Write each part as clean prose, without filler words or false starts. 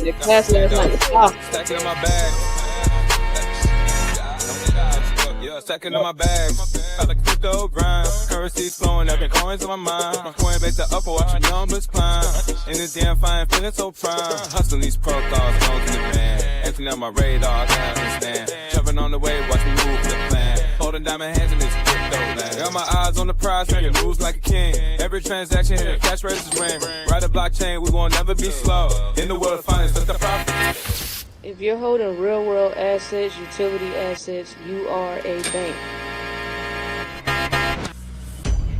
The class last night. Stacking in my bag. Yeah, stacking in my bag. Got a crypto grind. Currency's flowing, every coins on my mind. From Coinbase to upper, watching numbers climb. In this damn fine, feeling so prime. Hustling these protocols, known to the man. Emptying out my radar, I can't understand. Jumping on the wave, watch me move the plan. Holding diamond hands in this crypto land. Got my eyes on the prize, making moves like a king. Every transaction hit a cash register ring. Ride a blockchain, we won't never be slow. In the world of finance, that's the profit. If you're holding real world assets, utility assets, you are a bank.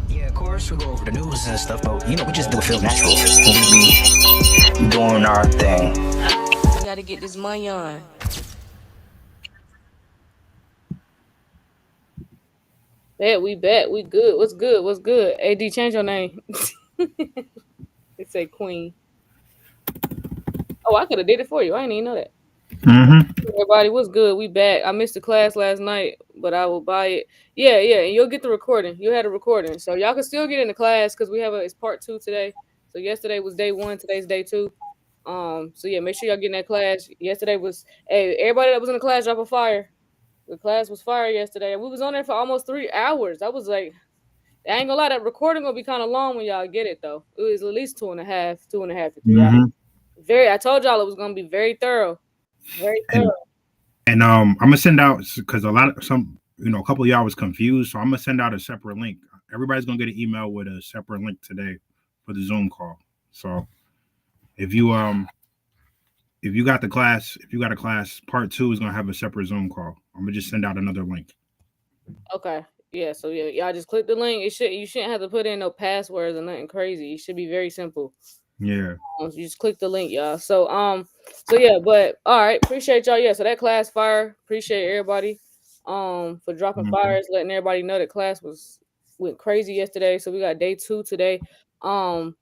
Yeah, of course, we go over the news and stuff, but we just do it feel natural. We be doing our thing. We gotta get this money on. We bet. We good. What's good? What's good? AD, change your name. They say Kween. Oh, I could have did it for you. I didn't even know that. Everybody, what's good? We back. I missed the class last night, but I will buy it. Yeah, and you'll get the recording. You had a recording, so y'all can still get in the class because we have it's part 2 today. So yesterday was day 1, today's day 2. So yeah, make sure y'all get in that class. Yesterday was everybody that was in the class drop a fire. The class was fire yesterday. We was on there for almost 3 hours. I was like, I ain't gonna lie, that recording gonna be kind of long when y'all get it though. It was at least 2.5 to 3 hours. I told y'all it was gonna be very thorough. Very thorough. And I'm gonna send out because a couple of y'all was confused, so I'm gonna send out a separate link. Everybody's gonna get an email with a separate link today for the Zoom call. So if you got a class, part 2 is gonna have a separate Zoom call. I'm gonna just send out another link. Okay. Yeah. So yeah, y'all just click the link. You shouldn't have to put in no passwords or nothing crazy. It should be very simple. Yeah. You just click the link, y'all. So yeah, but all right, appreciate y'all. Yeah, so that class fire. Appreciate everybody for dropping fires, letting everybody know that class went crazy yesterday. So we got day 2 today. And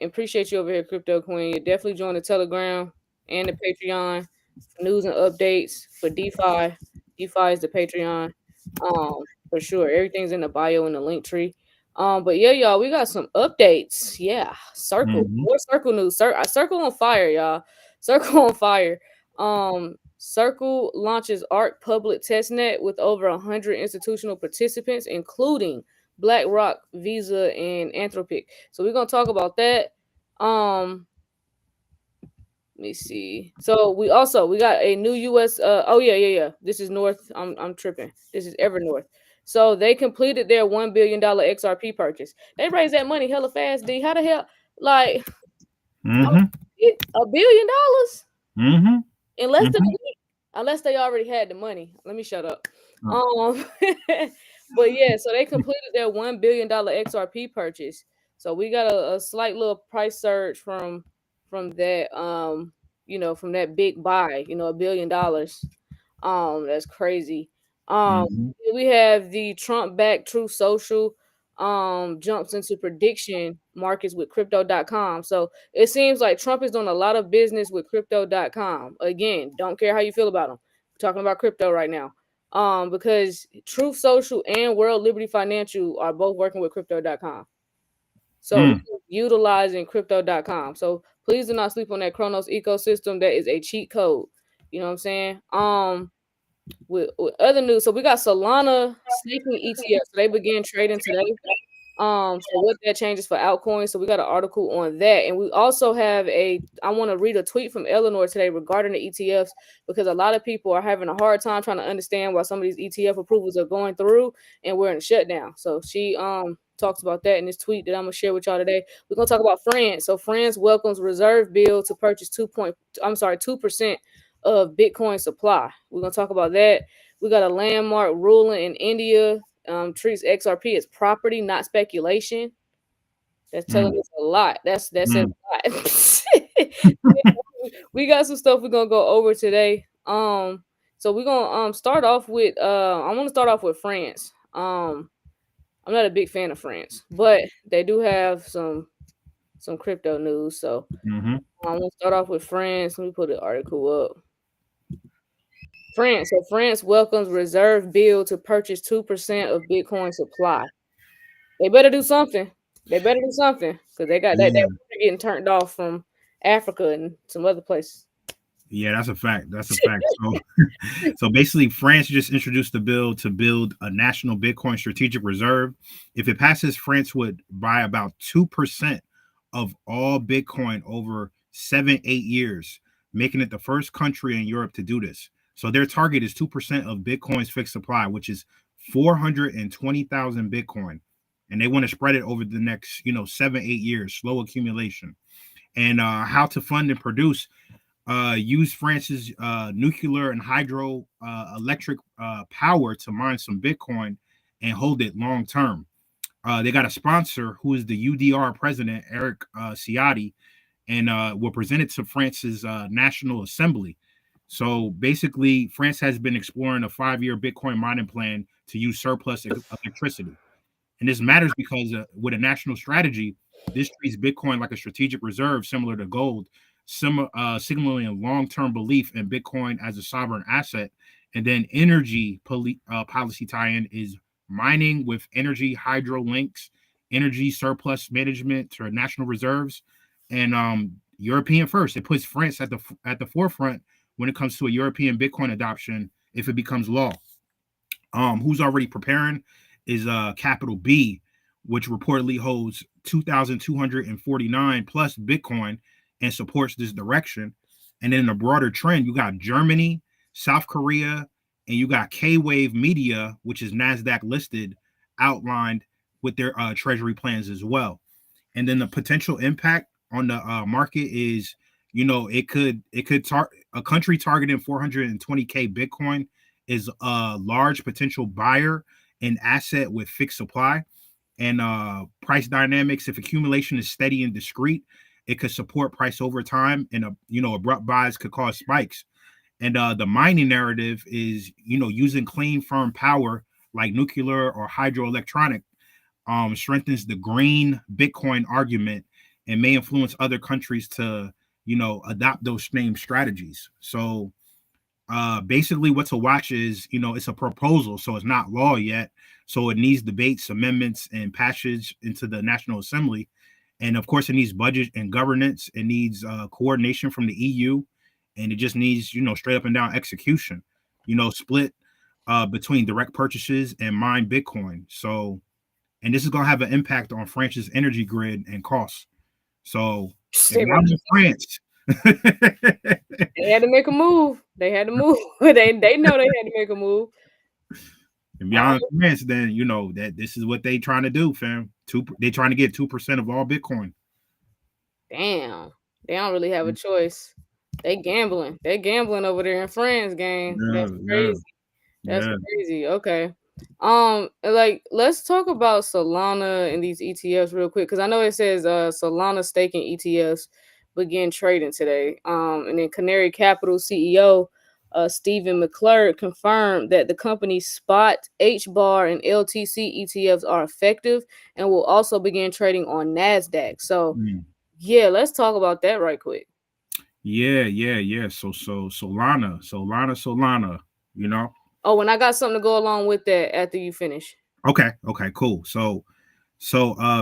appreciate you over here, Crypto Queen. You definitely join the Telegram and the Patreon for news and updates for DeFi. DeFi is the Patreon. For sure. Everything's in the bio and the link tree. But yeah, y'all, we got some updates. Yeah, Circle, more Circle news. Circle on fire, y'all. Circle on fire. Circle launches ARC public testnet with over 100 institutional participants, including BlackRock, Visa, and Anthropic. So we're gonna talk about that. Let me see. So we got a new US. This is North. I'm tripping. This is Evernorth. So they completed their $1 billion XRP purchase. They raised that money hella fast, D. How the hell? Like, $1 billion? In less than a week. Unless they already had the money. Let me shut up. But yeah, so they completed their $1 billion XRP purchase. So we got a slight little price surge from that, from that big buy, $1 billion. That's crazy. We have the Trump-backed Truth Social jumps into prediction markets with crypto.com. So it seems like Trump is doing a lot of business with crypto.com. Again, don't care how you feel about them. We're talking about crypto right now. Because Truth Social and World Liberty Financial are both working with crypto.com. So utilizing crypto.com. So please do not sleep on that Kronos ecosystem. That is a cheat code. You know what I'm saying? With other news, so we got Solana staking ETFs. So they began trading today. So what that changes for altcoins. So we got an article on that. And we also have I want to read a tweet from Eleanor today regarding the ETFs, because a lot of people are having a hard time trying to understand why some of these ETF approvals are going through and we're in a shutdown. So she talks about that in this tweet that I'm gonna share with y'all today. We're gonna talk about France. So France welcomes reserve bill to purchase 2% of Bitcoin supply. We're gonna talk about that. We got a landmark ruling in India. Treats XRP as property, not speculation. That's telling us a lot. That's a lot. We got some stuff we're gonna go over today. So we're gonna start off with I want to start off with France. I'm not a big fan of France, but they do have some crypto news. So I'm gonna start off with France. Let me put the article up. France. So France welcomes reserve bill to purchase 2% of Bitcoin supply. They better do something. They better than something because they got that Yeah, getting turned off from Africa and some other places. yeah, that's a fact. That's a fact. So basically, France just introduced a bill to build a national Bitcoin strategic reserve. If it passes, France would buy about 2% of all Bitcoin over 7-8 years, making it the first country in Europe to do this. So their target is 2% of Bitcoin's fixed supply, which is 420,000 Bitcoin, and they want to spread it over the next 7-8 years, slow accumulation. And how to fund and produce, use France's nuclear and hydro electric power to mine some Bitcoin and hold it long term. They got a sponsor who is the UDR president, Eric Ciotti, and will present it to France's National Assembly. So basically, France has been exploring a 5-year Bitcoin mining plan to use surplus electricity. And this matters because with a national strategy, this treats Bitcoin like a strategic reserve similar to gold, signaling a long-term belief in Bitcoin as a sovereign asset. And then energy policy tie-in is mining with energy hydro links, energy surplus management to national reserves, and European first. It puts France at the forefront when it comes to a European Bitcoin adoption if it becomes law. Who's already preparing is Capital B, which reportedly holds 2,249 plus Bitcoin and supports this direction. And then in a broader trend, you got Germany, South Korea, and you got K-Wave Media, which is NASDAQ listed, outlined with their treasury plans as well. And then the potential impact on the market is, a country targeting 420K Bitcoin is a large potential buyer and asset with fixed supply and price dynamics. If accumulation is steady and discrete, it could support price over time, and abrupt buys could cause spikes. And the mining narrative is, using clean, firm power like nuclear or hydroelectronic strengthens the green Bitcoin argument and may influence other countries to, adopt those same strategies. So basically what to watch is, it's a proposal, so it's not law yet. So it needs debates, amendments, and passage into the National Assembly. And of course, it needs budget and governance. It needs coordination from the EU. And it just needs, straight up and down execution, split between direct purchases and mine Bitcoin. So, and this is going to have an impact on France's energy grid and costs. So, if y'all in France, they had to make a move. They had to move. they know they had to make a move. if y'all in France, then you know that this is what they trying to do, fam. They trying to get 2% of all Bitcoin. Damn, they don't really have a choice. They gambling. They gambling over there in France, gang. That's crazy. That's crazy. Okay. Like let's talk about Solana and these ETFs real quick because I know it says Solana staking ETFs begin trading today. And then Canary Capital CEO Stephen McClure confirmed that the company's spot, HBAR, and LTC ETFs are effective and will also begin trading on NASDAQ. So yeah, let's talk about that right quick. Yeah. So Solana, Oh, and I got something to go along with that after you finish. Okay, cool. So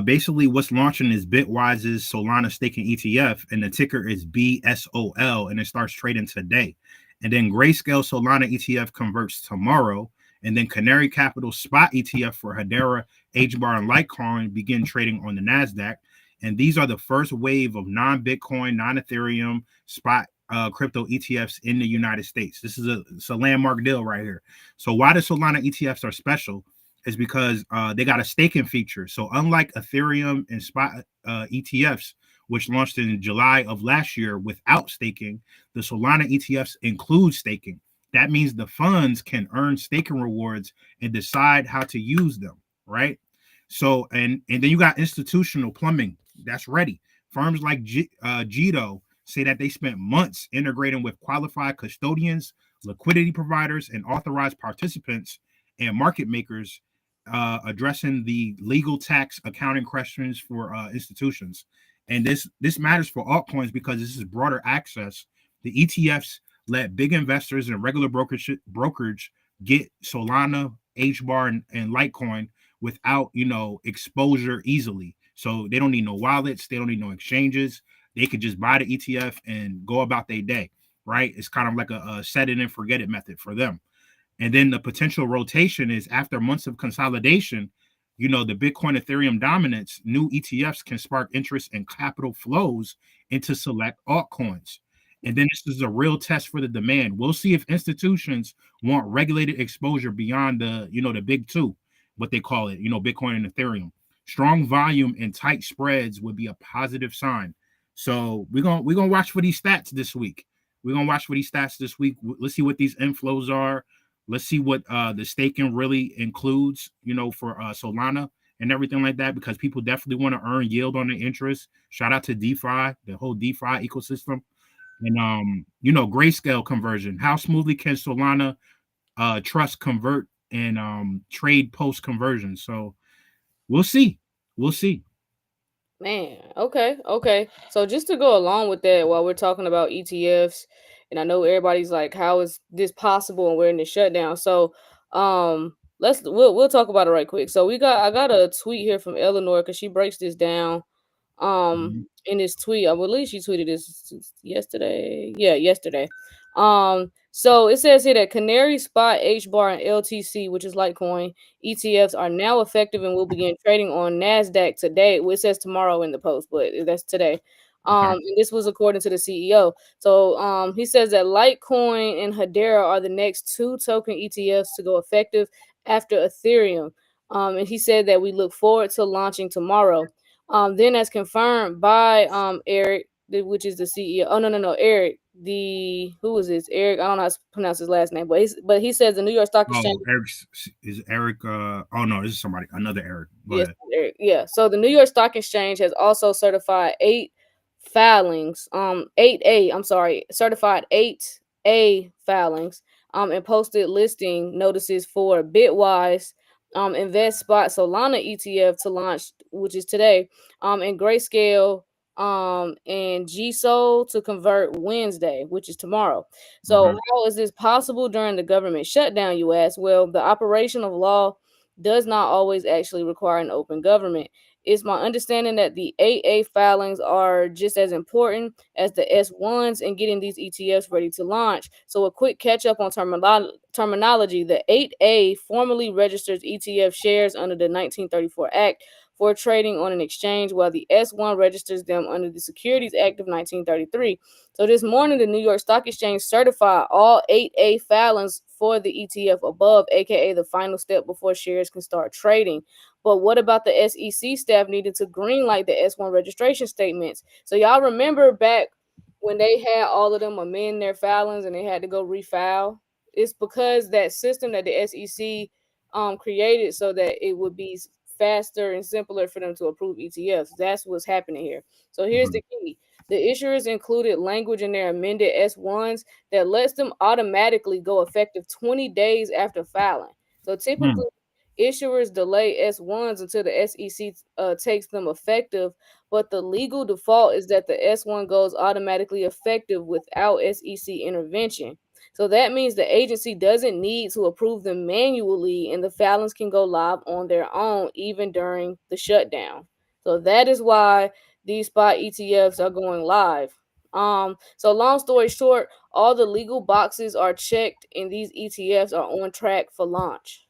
basically what's launching is Bitwise's Solana staking ETF, and the ticker is BSOL, and it starts trading today. And then Grayscale Solana ETF converts tomorrow, and then Canary Capital spot ETF for Hedera, HBAR, and Litecoin begin trading on the NASDAQ. And these are the first wave of non-Bitcoin, non-Ethereum spot crypto ETFs in the United States. This is a landmark deal right here. So why the Solana ETFs are special is because they got a staking feature. So unlike Ethereum and spot ETFs, which launched in July of last year without staking, the Solana ETFs include staking. That means the funds can earn staking rewards and decide how to use them, right? So, and then you got institutional plumbing that's ready. Firms like Jito say that they spent months integrating with qualified custodians, liquidity providers, and authorized participants and market makers, addressing the legal, tax, accounting questions for institutions. And this matters for altcoins because this is broader access. The ETFs let big investors and regular brokerage get Solana, HBAR, and Litecoin without exposure easily. So they don't need no wallets. They don't need no exchanges. They could just buy the ETF and go about their day, right? It's kind of like a set it and forget it method for them. And then the potential rotation is after months of consolidation, the Bitcoin Ethereum dominance, new ETFs can spark interest and capital flows into select altcoins. And then this is a real test for the demand. We'll see if institutions want regulated exposure beyond the big two, what they call it, Bitcoin and Ethereum. Strong volume and tight spreads would be a positive sign. So we're gonna watch for these stats this week. Let's see what these inflows are. Let's see what the staking really includes, for Solana and everything like that, because people definitely want to earn yield on the interest. Shout out to DeFi, the whole DeFi ecosystem. And grayscale conversion. How smoothly can Solana trust convert and trade post conversion? So we'll see. Man, okay. So just to go along with that, while we're talking about ETFs, and I know everybody's like, how is this possible? And we're in the shutdown. So we'll talk about it right quick. So I got a tweet here from Eleanor because she breaks this down in this tweet. I believe she tweeted this yesterday. Yeah, yesterday. So it says here that Canary, Spot, HBAR, and LTC, which is Litecoin ETFs, are now effective and will begin trading on NASDAQ today. Well, it says tomorrow in the post, but that's today. And this was according to the CEO. So he says that Litecoin and Hedera are the next two token ETFs to go effective after Ethereum. And he said that we look forward to launching tomorrow. Then as confirmed by Eric, which is the CEO. Oh no, Eric. Who is this? Eric. I don't know how to pronounce his last name, but he says the New York Stock Exchange. Eric. Oh no, this is another Eric. Yes, Eric. Yeah. So the New York Stock Exchange has also certified 8 filings. 8A. I'm sorry, certified 8A filings. And posted listing notices for Bitwise, Invest Spot Solana ETF to launch, which is today, and Grayscale, and GSOL to convert Wednesday, which is tomorrow. So how is this possible during the government shutdown, you ask? Well, the operation of law does not always actually require an open government. It's my understanding that the 8A filings are just as important as the S1s in getting these ETFs ready to launch. So a quick catch up on terminology. The 8A formally registers ETF shares under the 1934 Act for trading on an exchange, while the S1 registers them under the Securities Act of 1933. So this morning, the New York Stock Exchange certified all 8A filings for the ETF above, aka the final step before shares can start trading. But what about the SEC staff needed to greenlight the S1 registration statements? So y'all remember back when they had all of them amend their filings and they had to go refile? It's because that system that the SEC created so that it would be faster and simpler for them to approve ETFs. That's what's happening here. So here's the key. The issuers included language in their amended S1s that lets them automatically go effective 20 days after filing. So typically, issuers delay S1s until the SEC takes them effective, but the legal default is that the S1 goes automatically effective without SEC intervention. So that means the agency doesn't need to approve them manually, and the filings can go live on their own even during the shutdown. So that is why these spot ETFs are going live. So long story short, all the legal boxes are checked and these ETFs are on track for launch.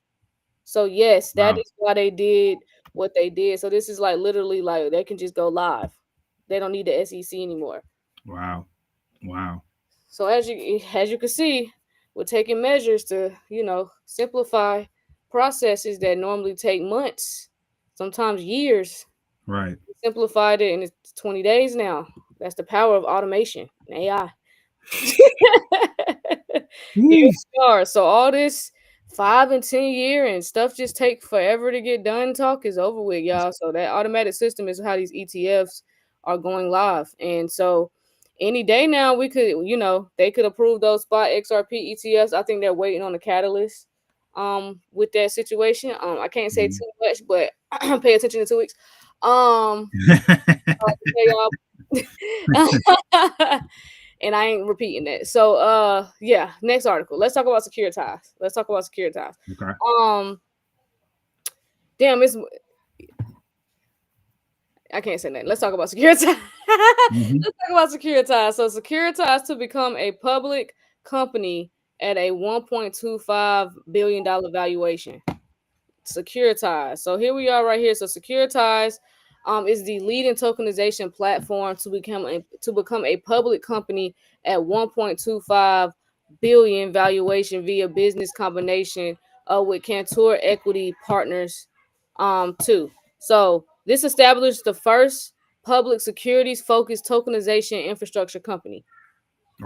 So yes, that is why they did what they did. So this is like literally like they can just go live. They don't need the SEC anymore. Wow. So as you can see, we're taking measures to, simplify processes that normally take months, sometimes years. Right. We simplified it and it's 20 days now. That's the power of automation and AI. Here we are. So all this 5 and 10 year and stuff just take forever to get done talk is over with, y'all. So that automatic system is how these ETFs are going live. And so any day now we could, they could approve those spot XRP ETFs. I think they're waiting on the catalyst with that situation. I can't say too much, but pay attention in 2 weeks. And I ain't repeating that. So yeah, next article. Let's talk about Securitize. Okay. Damn, I can't say that. Let's talk about Securitize. Mm-hmm. Let's talk about Securitize. So Securitize to become a public company at a $1.25 billion valuation. Securitize. So here we are right here. So Securitize is the leading tokenization platform to become a public company at 1.25 billion valuation via business combination with Cantor Equity Partners too. So this established the first public securities focused tokenization infrastructure company.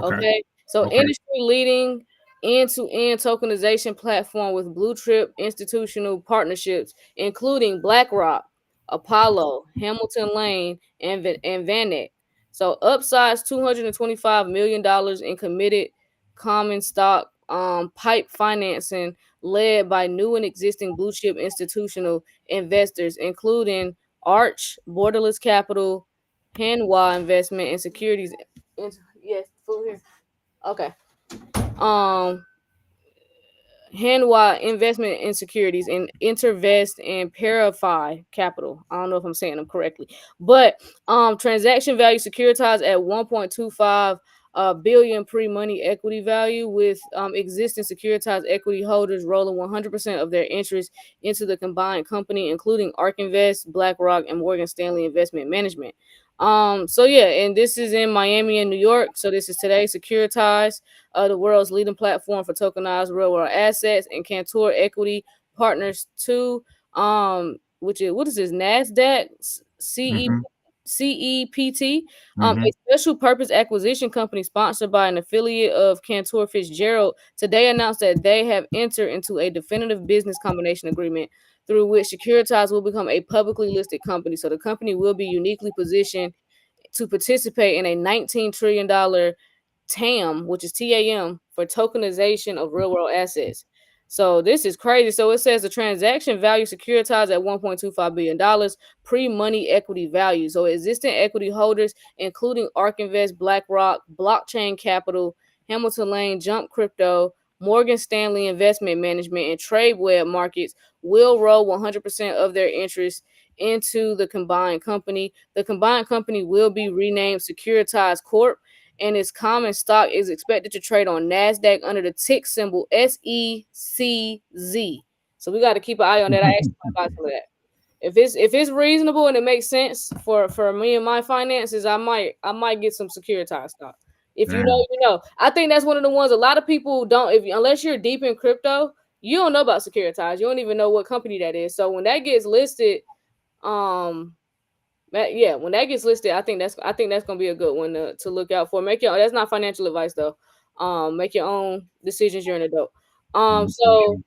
Okay. Okay. So Okay. industry leading end-to-end tokenization platform with blue chip institutional partnerships, including BlackRock, Apollo, Hamilton Lane, and Vanek. So upsides $225 million in committed common stock pipe financing led by new and existing blue chip institutional investors, including Arch, Borderless Capital, Hanwha Investment, and Securities. Yes, full here. Okay. Um, Hanwha Investment in Securities and Intervest and Parify Capital. I don't know if I'm saying them correctly, but transaction value securitized at 1.25 billion pre-money equity value with existing securitized equity holders rolling 100% of their interest into the combined company, including ARK Invest, BlackRock, and Morgan Stanley Investment Management. So yeah, and this is in Miami and New York. So this is today Securitize, the world's leading platform for tokenized real world assets, and Cantor Equity Partners 2, which is what is this Nasdaq CE Mm-hmm. CEPT, Mm-hmm. a special purpose acquisition company sponsored by an affiliate of Cantor Fitzgerald, today announced that they have entered into a definitive business combination agreement through which Securitize will become a publicly listed company. So the company will be uniquely positioned to participate in a $19 trillion TAM, which is TAM, for tokenization of real world assets. So this is crazy. So it says the transaction value securitized at $1.25 billion pre-money equity value. So existing equity holders, including ARK Invest, BlackRock, Blockchain Capital, Hamilton Lane, Jump Crypto, Morgan Stanley Investment Management, and TradeWeb Markets, will roll 100% of their interest into the combined company. The combined company will be renamed Securitize Corp, and its common stock is expected to trade on Nasdaq under the tick symbol SECZ. So we got to keep an eye on that. I actually might buy some of that. If it's reasonable and it makes sense for me and my finances, I might get some securitized stock. If you know, Damn. you know. I think that's one of the ones a lot of people don't. If unless you're deep in crypto, you don't know about Securitize. You don't even know what company that is. So when that gets listed, um, yeah, when that gets listed, I think that's gonna be a good one to look out for. Make your That's not financial advice though. Make your own decisions. You're an adult. So Mm-hmm.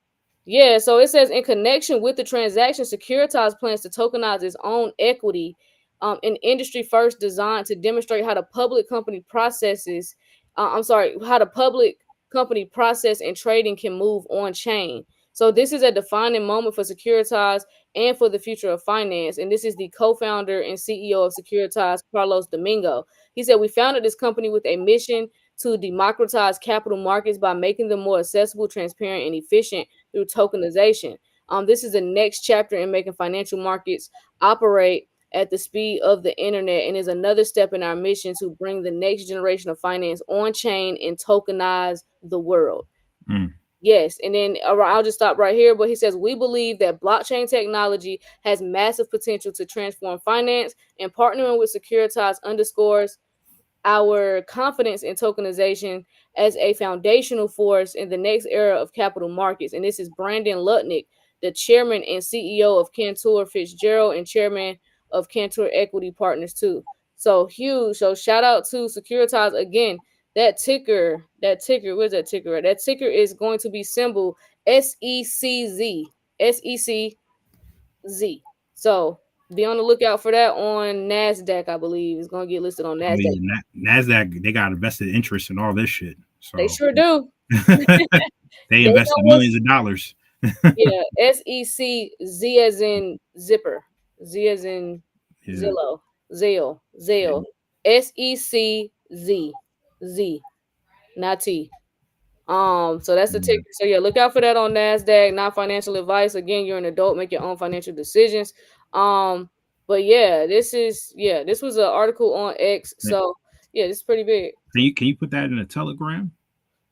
yeah, so it says in connection with the transaction, Securitize plans to tokenize its own equity, an industry first designed to demonstrate how the public company processes. How the public company process and trading can move on chain. So this is a defining moment for Securitize and for the future of finance. And this is the co-founder and CEO of Securitize, Carlos Domingo. He said, "We founded this company with a mission to democratize capital markets by making them more accessible, transparent, and efficient through tokenization. This is the next chapter in making financial markets operate at the speed of the internet, and is another step in our mission to bring the next generation of finance on chain and tokenize the world." Mm. Yes, and then I'll just stop right here. But he says, "We believe that blockchain technology has massive potential to transform finance, and partnering with Securitize underscores our confidence in tokenization as a foundational force in the next era of capital markets." And this is Brandon Lutnick, the chairman and CEO of Cantor Fitzgerald and chairman of Cantor Equity Partners too. So huge. So shout out to Securitize again. Where's that ticker at? That ticker is going to be symbol SECZ. SECZ. So be on the lookout for that on NASDAQ, I believe. It's going to get listed on Oh NASDAQ. yeah, Nasdaq. They got a vested interest in all this shit. They So sure do. they They know invested what's, millions of dollars. yeah, SECZ as in zipper. Z as in Yeah. Zillow. Zale. SECZ. Z. Not T. So that's the Yeah. ticker. So yeah, look out for that on NASDAQ. Not financial advice. Again, you're an adult, make your own financial decisions. Um, But yeah, this was an article on X. So yeah, this is pretty big. Can you put that in a Telegram?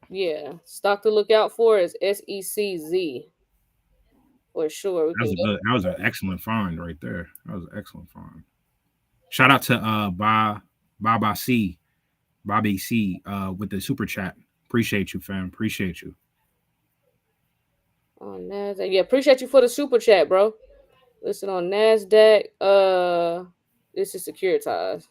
Yeah, stock to look out for is SECZ for sure. We can go. That was an excellent find right there. That was an excellent find. Shout out to Bobby C with the super chat. Appreciate you, fam. Appreciate you. On Nasdaq, yeah, appreciate you for the super chat, bro. Listen on Nasdaq. This is Securitize.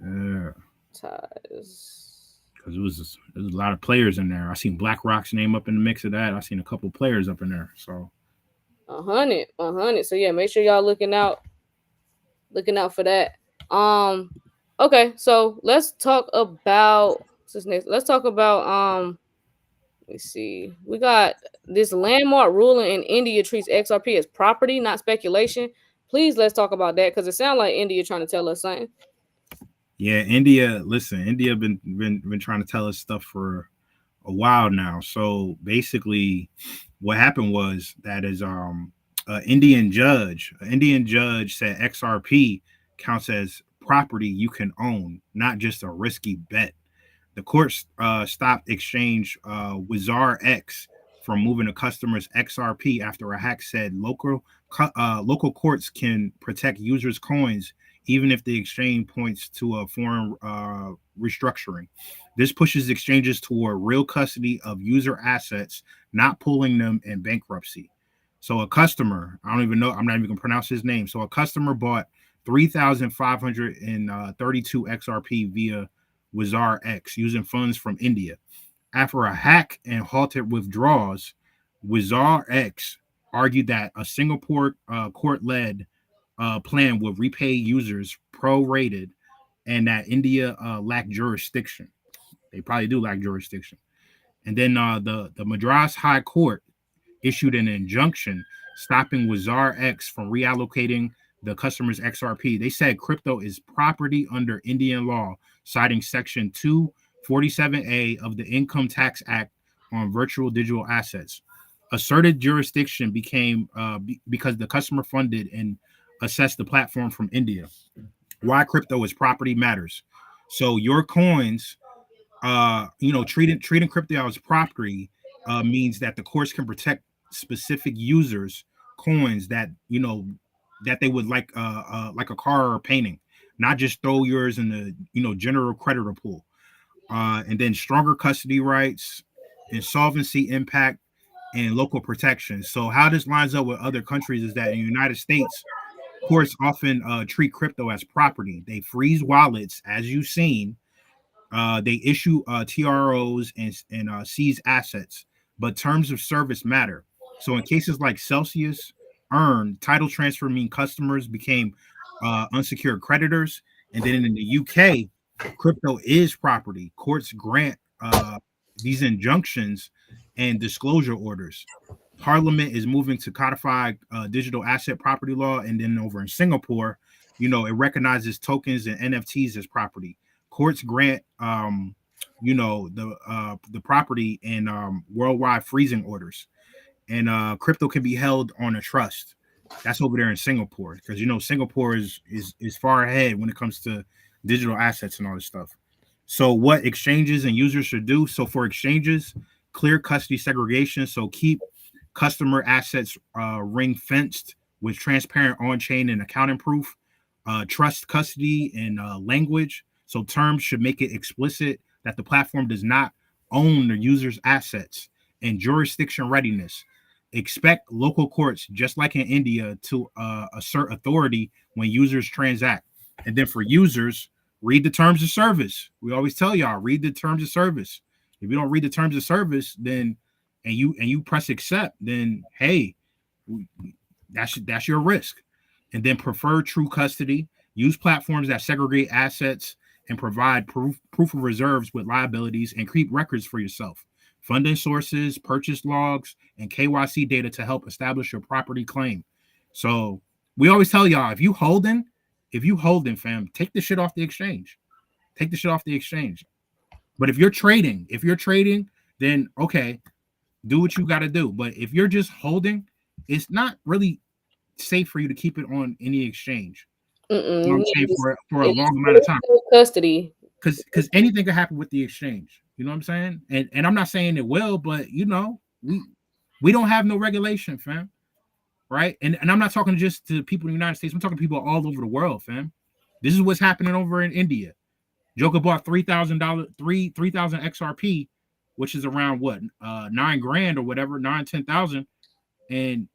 Yeah. Ties. Because there was a lot of players in there. I seen BlackRock's name up in the mix of that. I seen a couple players up in there. So 100. So yeah, make sure y'all looking out for that. Okay, so let's talk about Let's talk about let's see. We got this landmark ruling in India treats XRP as property, not speculation. Please let's talk about that because it sounds like India trying to tell us something. yeah, India. Listen, India been trying to tell us stuff for a while now. So basically, what happened was that is an Indian judge said XRP counts as property you can own, not just a risky bet. The court stopped exchange Wizar X from moving a customer's XRP after a hack said local courts can protect users' coins even if the exchange points to a foreign restructuring. This pushes exchanges toward real custody of user assets, not pulling them in bankruptcy. So a customer, I don't even know, I'm not even going to pronounce his name. So a customer bought 3,532 XRP via Wizar X using funds from India. After a hack and halted withdrawals, Wizar X argued that a Singapore court-led plan would repay users prorated and that India lacked jurisdiction. They probably do lack jurisdiction. And then the Madras High Court issued an injunction stopping Wizar X from reallocating the customer's XRP. They said crypto is property under Indian law, citing Section 247A of the Income Tax Act on virtual digital assets. Asserted jurisdiction became because the customer funded and assessed the platform from India. Why crypto is property matters. So your coins, treating crypto as property means that the courts can protect specific users' coins that that they would like a car or a painting, not just throw yours in the general creditor pool. And then stronger custody rights, insolvency impact, and local protection. So how this lines up with other countries is that in the United States, courts often treat crypto as property. They freeze wallets, as you've seen. They issue TROs and seize assets, but terms of service matter. So in cases like Celsius, title transfer mean customers became unsecured creditors. And then in the UK, crypto is property. Courts grant these injunctions and disclosure orders. Parliament is moving to codify digital asset property law. And then over in Singapore, it recognizes tokens and NFTs as property. Courts grant the property and worldwide freezing orders, and crypto can be held on a trust. That's over there in Singapore, because Singapore is far ahead when it comes to digital assets and all this stuff. So what exchanges and users should do? So for exchanges, clear custody segregation. So keep customer assets ring fenced with transparent on-chain and accounting proof. Trust custody and language. So terms should make it explicit that the platform does not own the user's assets. And jurisdiction readiness. Expect local courts, just like in India, to assert authority when users transact. And then for users, read the terms of service. We always tell y'all, read the terms of service. If you don't read the terms of service, then and you press accept, then hey, that's your risk. And then prefer true custody. Use platforms that segregate assets and provide proof of reserves with liabilities, and keep records for yourself. Funding sources, purchase logs, and KYC data to help establish your property claim. So we always tell y'all, if you holding, fam, take the shit off the exchange. Take the shit off the exchange. But if you're trading, then okay, do what you got to do. But if you're just holding, it's not really safe for you to keep it on any exchange. Mm-mm. You know what I'm saying? For a It's long amount of time. custody. Because anything could happen with the exchange. You know what I'm saying? And I'm not saying it will, but you know, we don't have no regulation, fam. Right? And I'm not talking just to people in the United States. I'm talking to people all over the world, fam. This is what's happening over in India. Joker bought $3,000, 3,000 XRP, which is around what, $9,000 or whatever, 10,000. And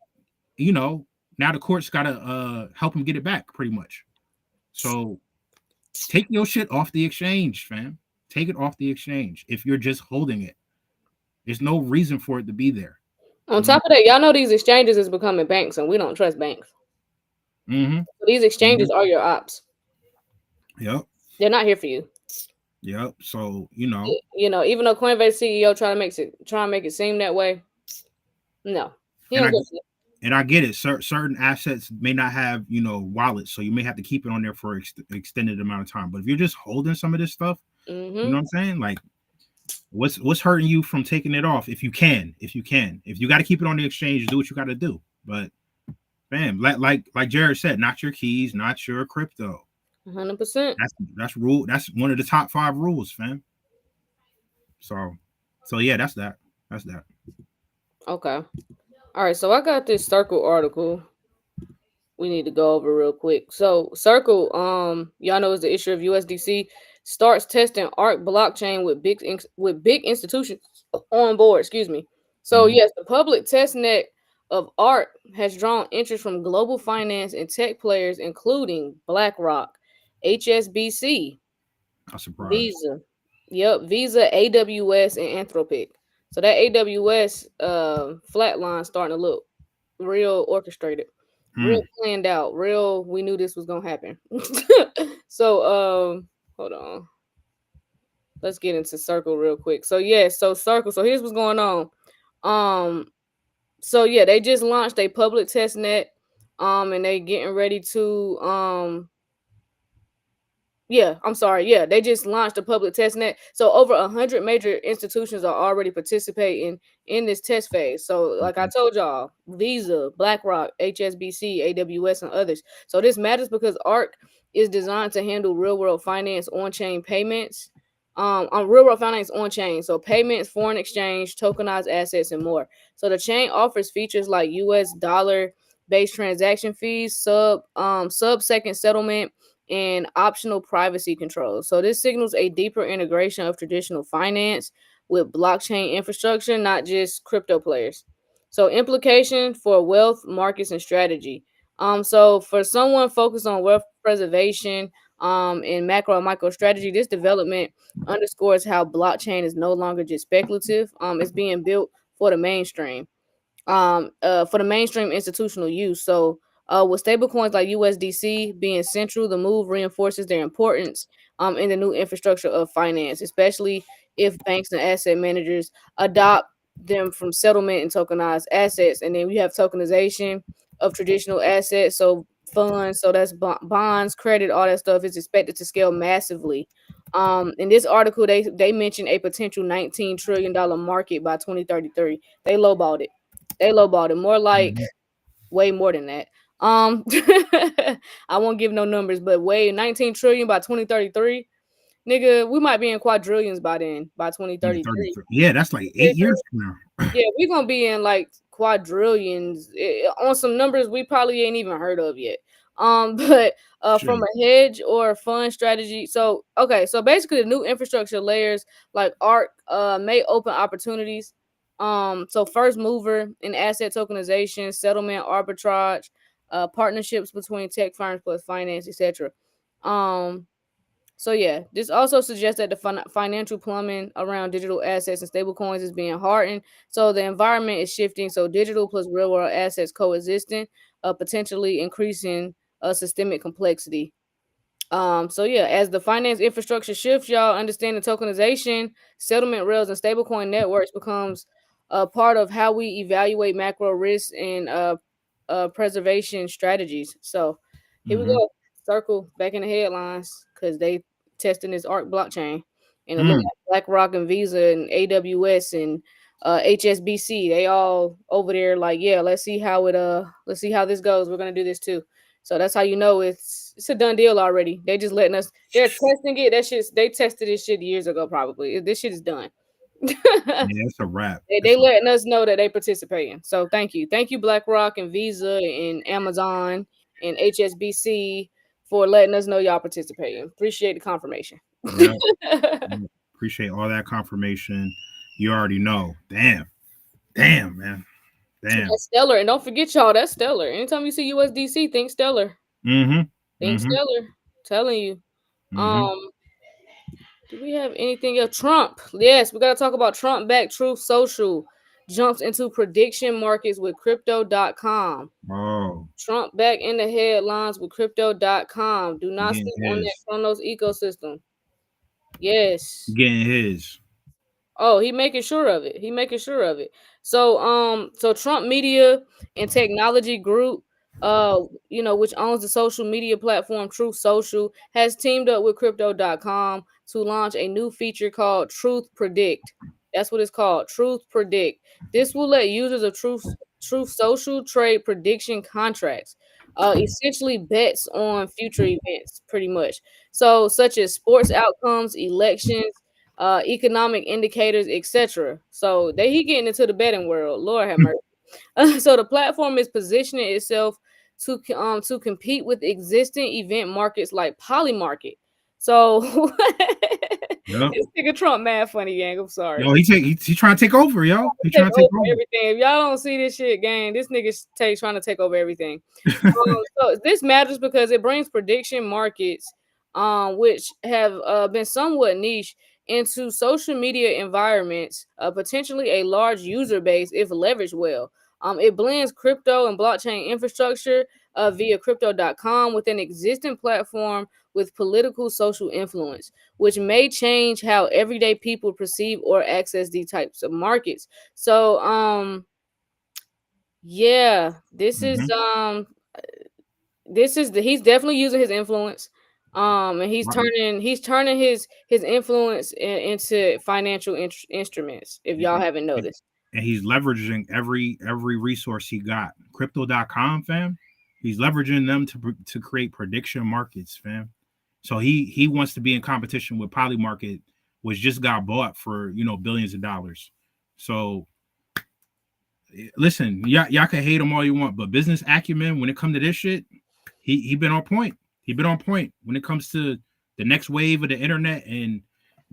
you know, now the court's gotta help him get it back, pretty much. So take your shit off the exchange, fam. Take it off the exchange if you're just holding it. There's no reason for it to be there. On top of that, y'all know these exchanges is becoming banks, and we don't trust banks. Mm-hmm. So these exchanges are your ops. Yep. They're not here for you. Yep. So you know, even though Coinbase CEO trying to make it seem that way, no, he don't get it. And I get it. Certain assets may not have, wallets, so you may have to keep it on there for extended amount of time. But if you're just holding some of this stuff, you know what I'm saying? Like, what's hurting you from taking it off? If you got to keep it on the exchange, do what you got to do. But, bam, like Jared said, not your keys, not your crypto. 100%. That's rule. That's one of the top 5 rules, fam. So yeah, that's that. Okay. All right, so I got this Circle article we need to go over real quick. So Circle, y'all know is the issuer of USDC, starts testing ARC blockchain with big institutions on board. Excuse me. So yes, the public testnet of ARC has drawn interest from global finance and tech players, including BlackRock, HSBC, Visa, Visa, AWS, and Anthropic. So that AWS flatline starting to look real orchestrated, real planned out, real. We knew this was gonna happen. So hold on. Let's get into Circle real quick. So so Circle. So here's what's going on. So yeah, they just launched a public test net. And they getting ready to they just launched a public test net. So over 100 major institutions are already participating in this test phase. So like I told y'all, Visa, BlackRock, HSBC, AWS, and others. So this matters because ARC is designed to handle real-world finance on-chain payments. On real-world finance on-chain. So payments, foreign exchange, tokenized assets, and more. So the chain offers features like US dollar-based transaction fees, sub-second settlement, and optional privacy controls. So this signals a deeper integration of traditional finance with blockchain infrastructure, not just crypto players. So implication for wealth, markets, and strategy. So for someone focused on wealth preservation, and macro and micro strategy, this development underscores how blockchain is no longer just speculative. It's being built for the mainstream. For the mainstream institutional use. So with stablecoins like USDC being central, the move reinforces their importance in the new infrastructure of finance, especially if banks and asset managers adopt them from settlement and tokenized assets. And then we have tokenization of traditional assets, so funds, so that's bonds, credit, all that stuff is expected to scale massively. In this article, they mentioned a potential $19 trillion market by 2033. They lowballed it. More like way more than that. I won't give no numbers, but 19 trillion by 2033. Nigga, we might be in quadrillions by then, by 2033. Yeah, that's like 8 years from now. Yeah, we're gonna be in like quadrillions on some numbers we probably ain't even heard of yet. But from a hedge or fund strategy. So basically the new infrastructure layers like ARC may open opportunities. So first mover in asset tokenization, settlement, arbitrage, partnerships between tech firms plus finance, etc. So yeah, this also suggests that the financial plumbing around digital assets and stablecoins is being hardened. So the environment is shifting. So digital plus real world assets coexisting, potentially increasing systemic complexity. So yeah, as the finance infrastructure shifts, y'all understand the tokenization, settlement rails, and stablecoin networks becomes a part of how we evaluate macro risks and preservation strategies. So here we go. Circle back in the headlines because they testing this ARC blockchain, and it look like BlackRock and Visa and AWS and HSBC. They all over there like, yeah, let's see how this goes. We're gonna do this too. So that's how you know it's a done deal already. They just letting us. They're testing it. They tested this shit years ago. Probably this shit is done. Yeah, it's a wrap. They letting us know that they participating. So thank you, BlackRock and Visa and Amazon and HSBC for letting us know y'all participating. Appreciate the confirmation. Yeah. Appreciate all that confirmation. You already know. Damn, man. Damn. That's stellar. And don't forget, y'all, that's stellar. Anytime you see USDC, think stellar. Think stellar. Telling you. Do we have anything else? Trump. Yes, we gotta talk about Trump back. Truth Social jumps into prediction markets with crypto.com. Oh. Trump back in the headlines with crypto.com. Do not sleep on that Chronos ecosystem. Yes. Getting his. Oh, he making sure of it. So Trump Media and Technology Group, which owns the social media platform Truth Social, has teamed up with crypto.com to launch a new feature called Truth Predict. That's what it's called, Truth Predict. This will let users of Truth Social trade prediction contracts, essentially bets on future events, pretty much. So, such as sports outcomes, elections, economic indicators, etc. So he getting into the betting world. Lord have mercy. So the platform is positioning itself to compete with existing event markets like Polymarket. So this nigga Trump mad funny, gang. I'm sorry. Yo, he trying to take over, yo. He trying to take over everything. If y'all don't see this shit, gang, this nigga trying to take over everything. So this matters because it brings prediction markets, which have been somewhat niche, into social media environments, potentially a large user base if leveraged well. It blends crypto and blockchain infrastructure via crypto.com with an existing platform with political social influence, which may change how everyday people perceive or access these types of markets. So, yeah, this is he's definitely using his influence. And he's turning his influence into financial instruments, if y'all haven't noticed. And he's leveraging every resource he got. Crypto.com, fam. He's leveraging them to create prediction markets, fam. So he wants to be in competition with Polymarket, which just got bought for billions of dollars. So listen, y'all can hate him all you want, but business acumen when it comes to this shit, he been on point. He been on point when it comes to the next wave of the internet and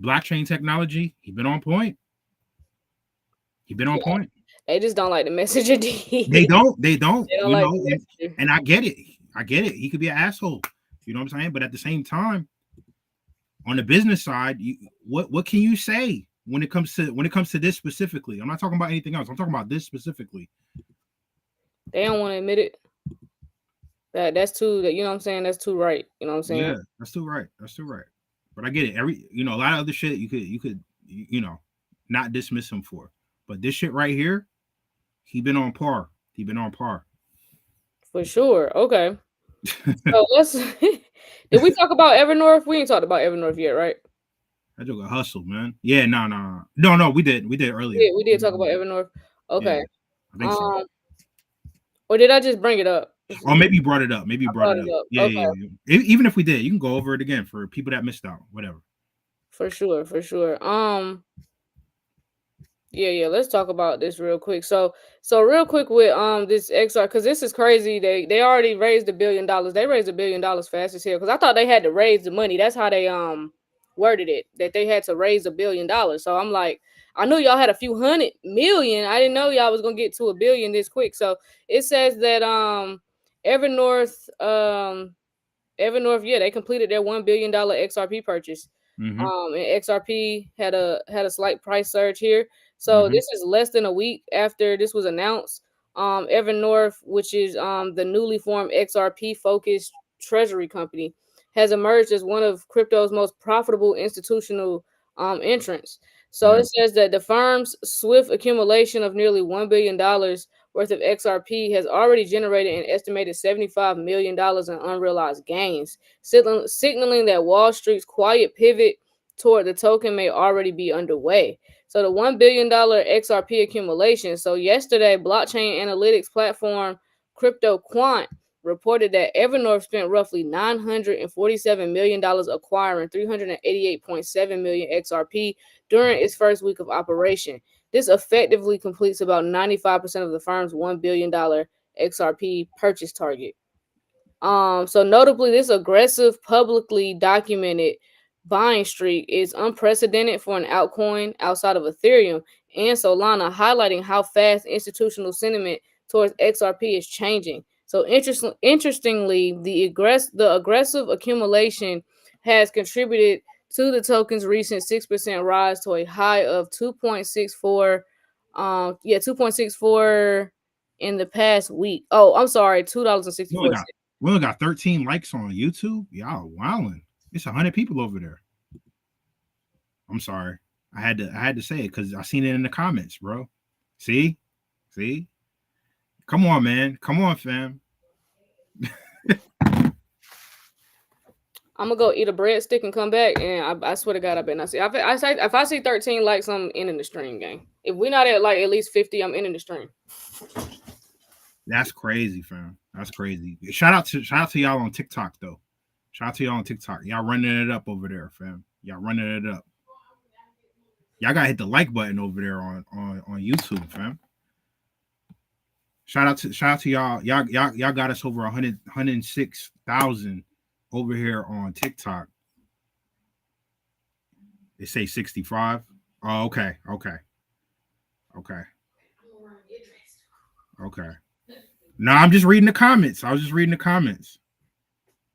blockchain technology. He been on point. Point. They just don't like the messenger. They don't. And I get it. He could be an asshole. You know what I'm saying? But at the same time, on the business side, what can you say when it comes to this specifically? I'm not talking about anything else. I'm talking about this specifically. They don't want to admit it. That's too. You know what I'm saying? That's too right. You know what I'm saying? Yeah, that's too right. But I get it. A lot of other shit you could not dismiss him for. But this shit right here, he been on par. For sure. Okay. So let's. Did we talk about Evernorth? We ain't talked about Evernorth yet, right? I just got hustle, man. Yeah, no. We did earlier. Yeah, we did talk about Evernorth. Okay. Yeah, I think so. Or did I just bring it up? Or maybe you brought it up. Yeah, okay. yeah. Even if we did, you can go over it again for people that missed out. Whatever. For sure. Yeah. Let's talk about this real quick. So real quick with this XR, because this is crazy. They already raised $1 billion. They raised $1 billion fast as hell. Because I thought they had to raise the money. That's how they worded it, that they had to raise $1 billion. So I'm like, I knew y'all had a few hundred million. I didn't know y'all was gonna get to $1 billion this quick. So it says that Evernorth, yeah, they completed their $1 billion XRP purchase. And XRP had a slight price surge here. So this is less than a week after this was announced. Evernorth, which is the newly formed XRP focused treasury company, has emerged as one of crypto's most profitable institutional entrants. So it says that the firm's swift accumulation of nearly $1 billion worth of XRP has already generated an estimated $75 million in unrealized gains, signaling that Wall Street's quiet pivot toward the token may already be underway. So the $1 billion XRP accumulation. So yesterday, blockchain analytics platform Kween reported that Evernorth spent roughly $947 million acquiring 388.7 million XRP during its first week of operation. This effectively completes about 95% of the firm's $1 billion XRP purchase target. So notably, this aggressive, publicly documented buying streak is unprecedented for an altcoin outside of Ethereum and Solana, highlighting how fast institutional sentiment towards XRP is changing. So interestingly, the aggressive accumulation has contributed to the token's recent 6% rise to a high of 2.64 2.64 in the past week. Oh, I'm sorry, $2.64. We only got 13 likes on YouTube. Y'all wilding. It's 100 people over there. I'm sorry. I had to say it because I seen it in the comments, bro. See? Come on, man. Come on, fam. I'm gonna go eat a breadstick and come back, and I swear to God, I better not see. If I see 13 likes, I'm ending the stream, gang. If we're not at like at least 50, I'm ending the stream. That's crazy, fam. That's crazy. Shout out to y'all on TikTok though. Shout out to y'all on TikTok. Y'all running it up over there, fam. Y'all running it up. Y'all gotta hit the like button over there on YouTube, fam. Shout out to y'all. Y'all got us over 106,000 over here on TikTok. They say 65. Oh, okay. No, I'm just reading the comments. I was just reading the comments.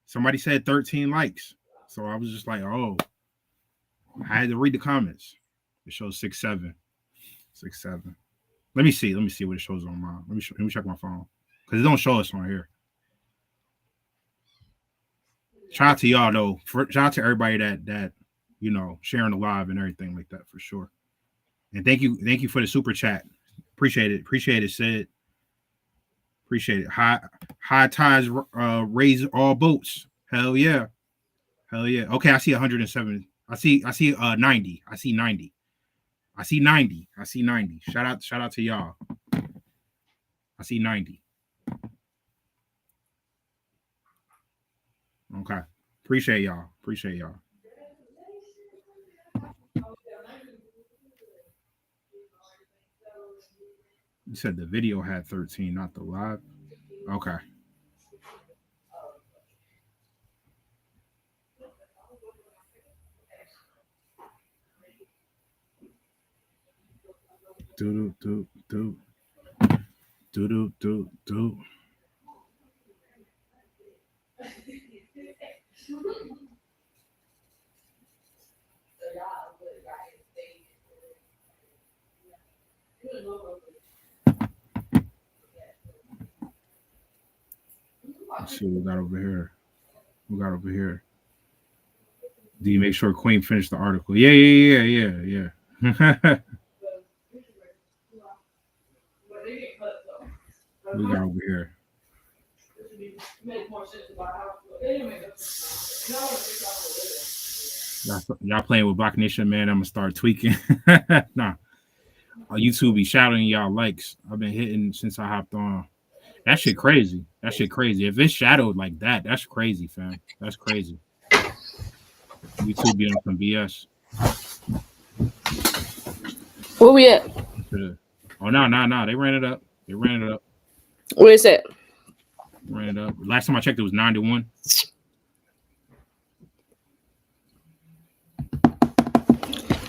Somebody said 13 likes. So I was just like, oh. I had to read the comments. It shows 6-7. 6-7. Let me see what it shows on mine. Let me check my phone. Because it don't show us on here. Shout out to y'all though. Shout out to everybody that sharing the live and everything like that for sure. And thank you for the super chat. Appreciate it, Sid. Appreciate it. High tides raise all boats. Hell yeah. Okay, I see 107. I see 90. I see 90. Shout out to y'all. I see 90. Okay. Appreciate y'all. You said the video had 13, not the live. Okay. Do. Let's see what we got over here. Do you make sure Kween finished the article? Yeah. We got over here. Y'all playing with BlockNation, man. I'm gonna start tweaking. Nah. YouTube be shouting y'all likes. I've been hitting since I hopped on. That shit crazy. If it's shadowed like that, that's crazy, fam. That's crazy. YouTube be on some BS. Where we at? Oh no. They ran it up. Where is it? Ran it up. Last time I checked, it was 9-1.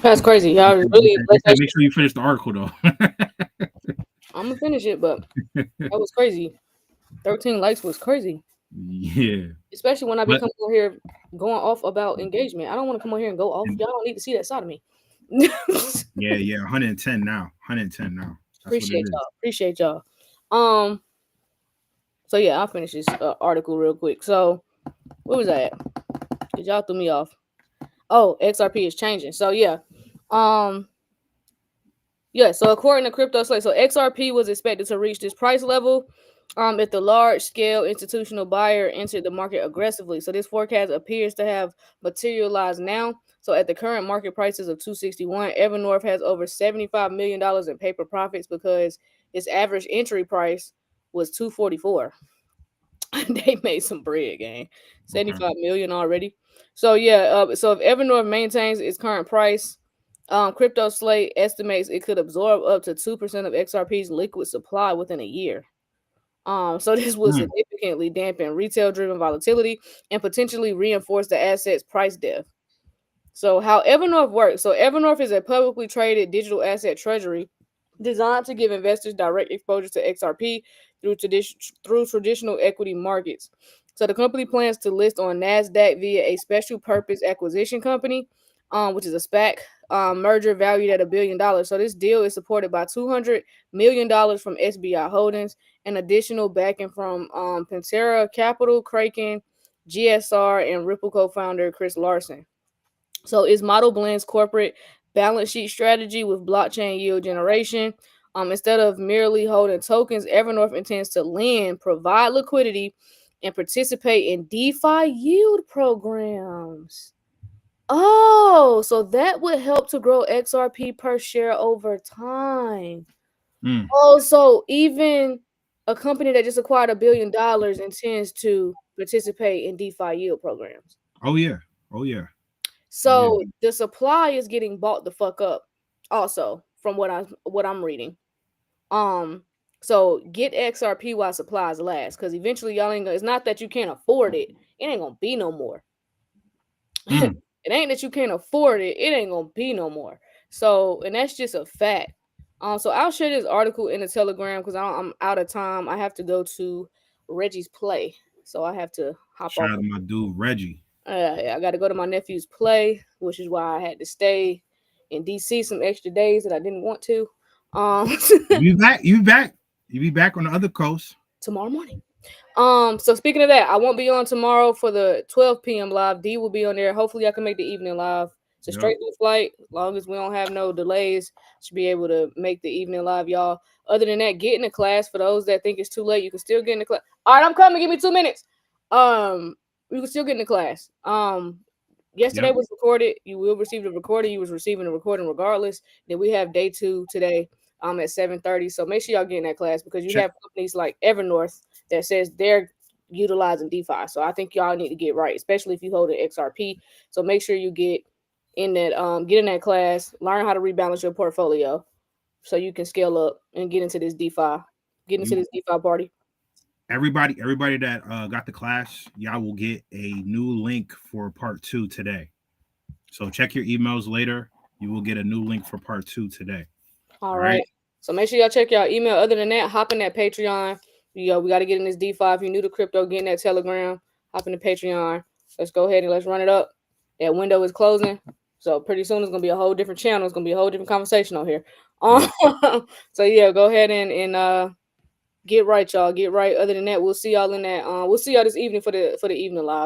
That's crazy. Y'all really make sure you finish the article though. I'm gonna finish it, but that was crazy. 13 likes was crazy. Yeah. Especially when I be coming over here going off about engagement. I don't want to come over here and go off. Y'all don't need to see that side of me. Yeah. 110 now. Appreciate y'all. So yeah, I'll finish this article real quick. So where was I at? Because y'all threw me off. Oh, XRP is changing. So yeah. So according to Crypto Slate, so XRP was expected to reach this price level If the large scale institutional buyer entered the market aggressively. So this forecast appears to have materialized now. So at the current market prices of 261, Evernorth has over $75 million in paper profits because its average entry price was 244. They made some bread, gang. 75 million already. So yeah, so if Evernorth maintains its current price, Crypto Slate estimates it could absorb up to 2% of XRP's liquid supply within a year. So this will significantly dampen retail-driven volatility and potentially reinforce the asset's price depth. So how Evernorth works? So Evernorth is a publicly traded digital asset treasury designed to give investors direct exposure to XRP through traditional equity markets. So the company plans to list on Nasdaq via a special purpose acquisition company, which is a SPAC merger valued at $1 billion. So this deal is supported by $200 million from SBI Holdings and additional backing from Pantera Capital, Kraken, GSR, and Ripple co-founder Chris Larson. So its model blends corporate balance sheet strategy with blockchain yield generation. Instead of merely holding tokens, Evernorth intends to lend, provide liquidity, and participate in DeFi yield programs. Oh, so that would help to grow XRP per share over time. Oh, so even a company that just acquired $1 billion intends to participate in DeFi yield programs. Oh yeah. Oh yeah. So the supply is getting bought the fuck up. Also, from what I'm reading. So get XRP while supplies last, because eventually y'all ain't gonna. It's not that you can't afford it. It ain't gonna be no more. It ain't that you can't afford it. It ain't gonna be no more. So, and that's just a fact. So I'll share this article in the Telegram because I'm out of time. I have to go to Reggie's play, so I have to hop Shout off. out to my dude Reggie. I got to go to my nephew's play, which is why I had to stay in DC some extra days that I didn't want to. You back? You back? You be back on the other coast tomorrow morning. So speaking of that, I won't be on tomorrow for the 12 p.m. live. D will be on there. Hopefully, I can make the evening live. It's a straight through flight. As long as we don't have no delays, should be able to make the evening live, y'all. Other than that, get in the class. For those that think it's too late, you can still get in the class. All right, I'm coming. Give me 2 minutes. You can still get in the class. Yesterday was recorded. You will receive the recording. You was receiving the recording regardless. Then we have day 2 today. At 7:30. So make sure y'all get in that class because you have companies like Evernorth that says they're utilizing DeFi. So I think y'all need to get right, especially if you hold an XRP. So make sure you get in that class, learn how to rebalance your portfolio so you can scale up and get into this DeFi. Get into this DeFi party. Everybody that got the class, y'all will get a new link for part 2 today. So check your emails later. You will get a new link for part 2 today. All right. So make sure y'all check y'all email. Other than that, hop in that Patreon. We got to get in this DeFi. If you're new to crypto, get in that Telegram. Hop in the Patreon. Let's go ahead and let's run it up. That window is closing. So pretty soon it's going to be a whole different channel. It's going to be a whole different conversation on here. So yeah, go ahead and get right, y'all. Get right. Other than that, we'll see y'all in that. We'll see y'all this evening for the evening live.